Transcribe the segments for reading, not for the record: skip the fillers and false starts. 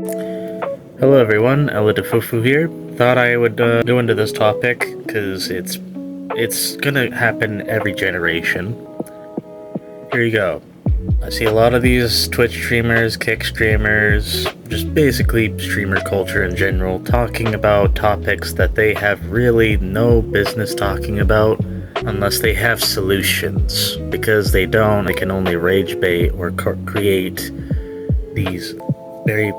Hello everyone, Elly Fufu here. Thought I would go into this topic because it's gonna happen every generation. Here you go. I see a lot of these Twitch streamers, Kick streamers, just basically streamer culture in general, talking about topics that they have really no business talking about unless they have solutions. Because they don't, they can only rage bait or create these very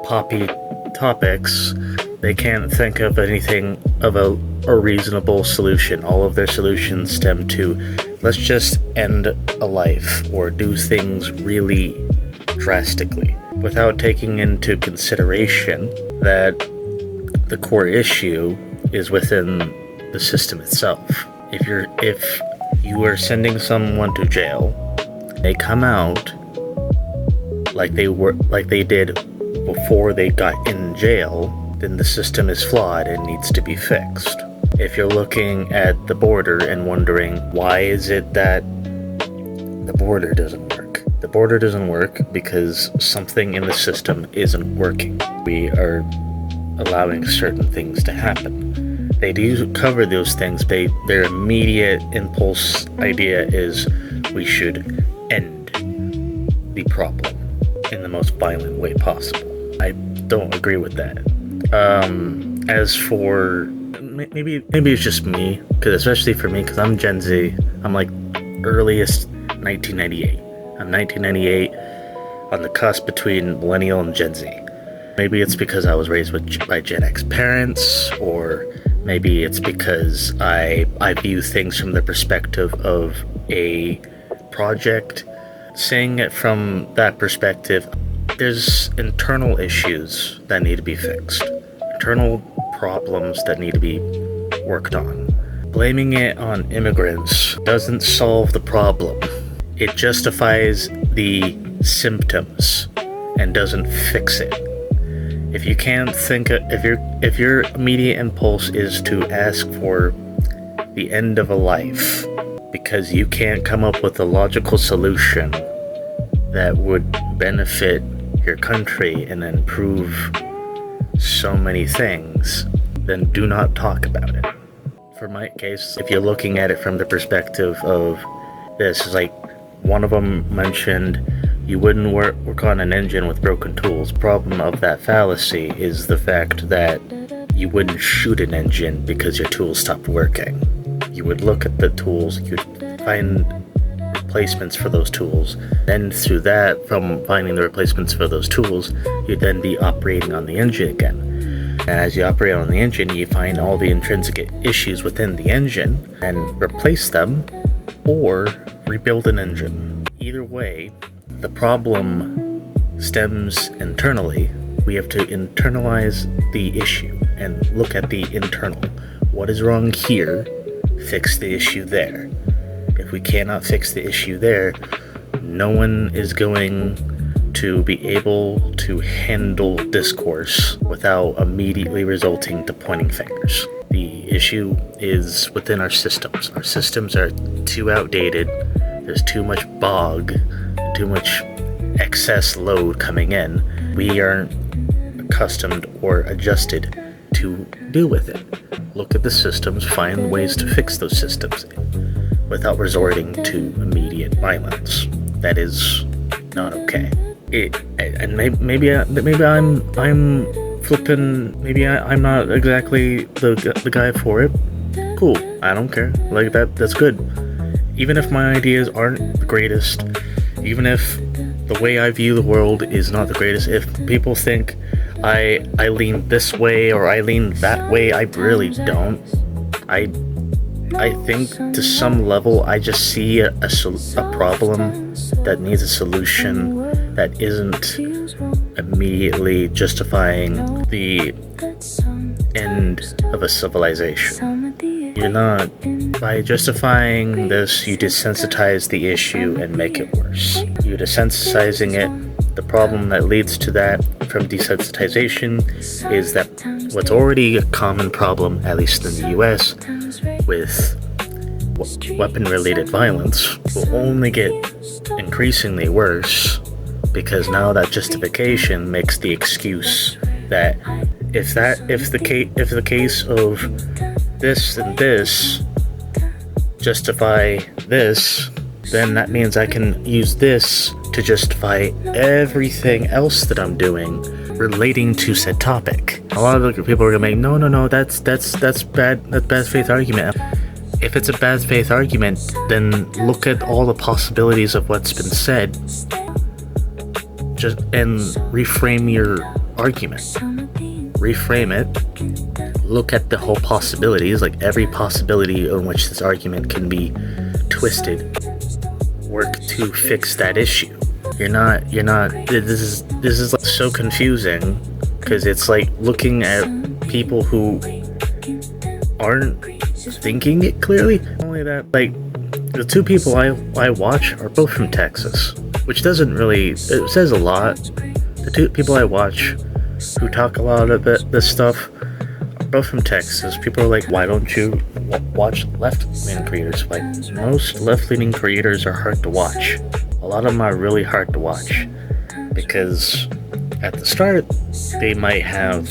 poppy topics. They can't think of anything of a reasonable solution. All of their solutions stem to, let's just end a life or do things really drastically without taking into consideration that the core issue is within the system itself. If you are sending someone to jail, they come out like they did before they got in jail, then the system is flawed and needs to be fixed. If you're looking at the border and wondering why is it that the border doesn't work, the border doesn't work because something in the system isn't working. We are allowing certain things to happen. They do cover those things. Their immediate impulse idea is we should end the problem in the most violent way possible. I don't agree with that. As for maybe it's just me, because especially for me, because I'm Gen Z, I'm like earliest 1998. I'm 1998 on the cusp between millennial and Gen Z. Maybe it's because I was raised by Gen X parents, or maybe it's because I view things from the perspective of a project. Seeing it from that perspective, there's internal issues that need to be fixed. Internal problems that need to be worked on. Blaming it on immigrants doesn't solve the problem. It justifies the symptoms and doesn't fix it. If you can't think of, if your immediate impulse is to ask for the end of a life because you can't come up with a logical solution that would benefit your country and improve so many things, then do not talk about it. For my case, if you're looking at it from the perspective of this, like one of them mentioned, you wouldn't work on an engine with broken tools. Problem of that fallacy is the fact that you wouldn't shoot an engine because your tools stopped working. You would look at the tools, you'd find replacements for those tools. Then through that, from finding the replacements for those tools, you'd then be operating on the engine again. And as you operate on the engine, you find all the intrinsic issues within the engine and replace them or rebuild an engine. Either way, the problem stems internally. We have to internalize the issue and look at the internal. What is wrong here? Fix the issue there. If we cannot fix the issue there, no one is going to be able to handle discourse without immediately resulting to pointing fingers. The issue is within our systems. Our systems are too outdated. There's too much bog, too much excess load coming in. We aren't accustomed or adjusted to deal with it. Look at the systems, find ways to fix those systems without resorting to immediate violence. That is not okay. Maybe I'm flipping. Maybe I'm not exactly the guy for it. Cool. I don't care. Like that. That's good. Even if my ideas aren't the greatest, even if the way I view the world is not the greatest, if people think I lean this way or I lean that way, I really don't. I think to some level I just see a problem that needs a solution that isn't immediately justifying the end of a civilization. You're not, by justifying this, you desensitize the issue and make it worse. You're desensitizing it. The problem that leads to that from desensitization is that what's already a common problem, at least in the US, with weapon-related violence will only get increasingly worse because now that justification makes the excuse that if the case of this and this justify this, then that means I can use this to justify everything else that I'm doing relating to said topic. A lot of the people are gonna make no, that's bad faith argument. If it's a bad faith argument, then look at all the possibilities of what's been said, and reframe your argument. Reframe it. Look at the whole possibilities, like every possibility on which this argument can be twisted. Work to fix that issue. You're not. This is like so confusing because it's like looking at people who aren't thinking it clearly. Only that, like, the two people I watch are both from Texas, which doesn't really, it says a lot. The two people I watch who talk a lot of this stuff are both from Texas. People are like, why don't you watch left-leaning creators? Like, most left-leaning creators are hard to watch. A lot of them are really hard to watch because at the start they might have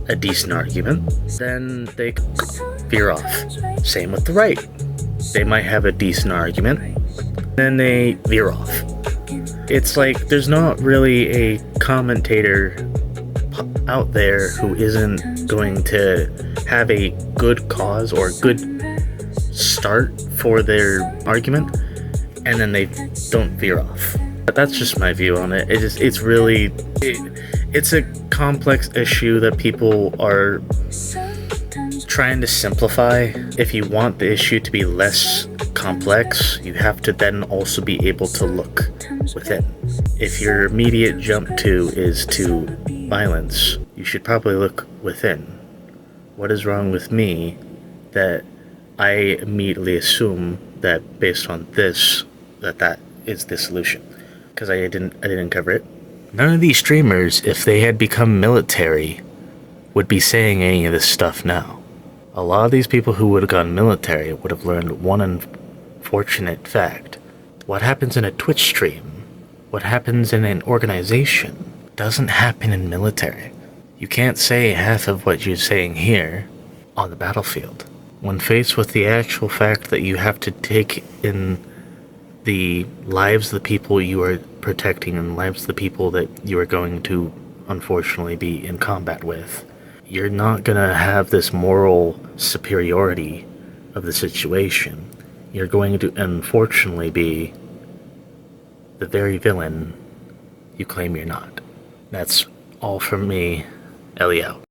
a decent argument, then they veer off. Same with the right. They might have a decent argument, then they veer off. It's like there's not really a commentator out there who isn't going to have a good cause or good start for their argument, and then they don't veer off. But that's just my view on it. It's a complex issue that people are trying to simplify. If you want the issue to be less complex, you have to then also be able to look within. If your immediate jump is to violence, you should probably look within. What is wrong with me that I immediately assume that based on this, that is the solution? Because I didn't cover it. None of these streamers, if they had become military, would be saying any of this stuff now. A lot of these people who would have gone military would have learned one unfortunate fact. What happens in a Twitch stream, what happens in an organization, doesn't happen in military. You can't say half of what you're saying here on the battlefield. When faced with the actual fact that you have to take in the lives of the people you are protecting and lives of the people that you are going to unfortunately be in combat with, you're not gonna have this moral superiority of the situation. You're going to unfortunately be the very villain you claim you're not. That's all from me. Elly out.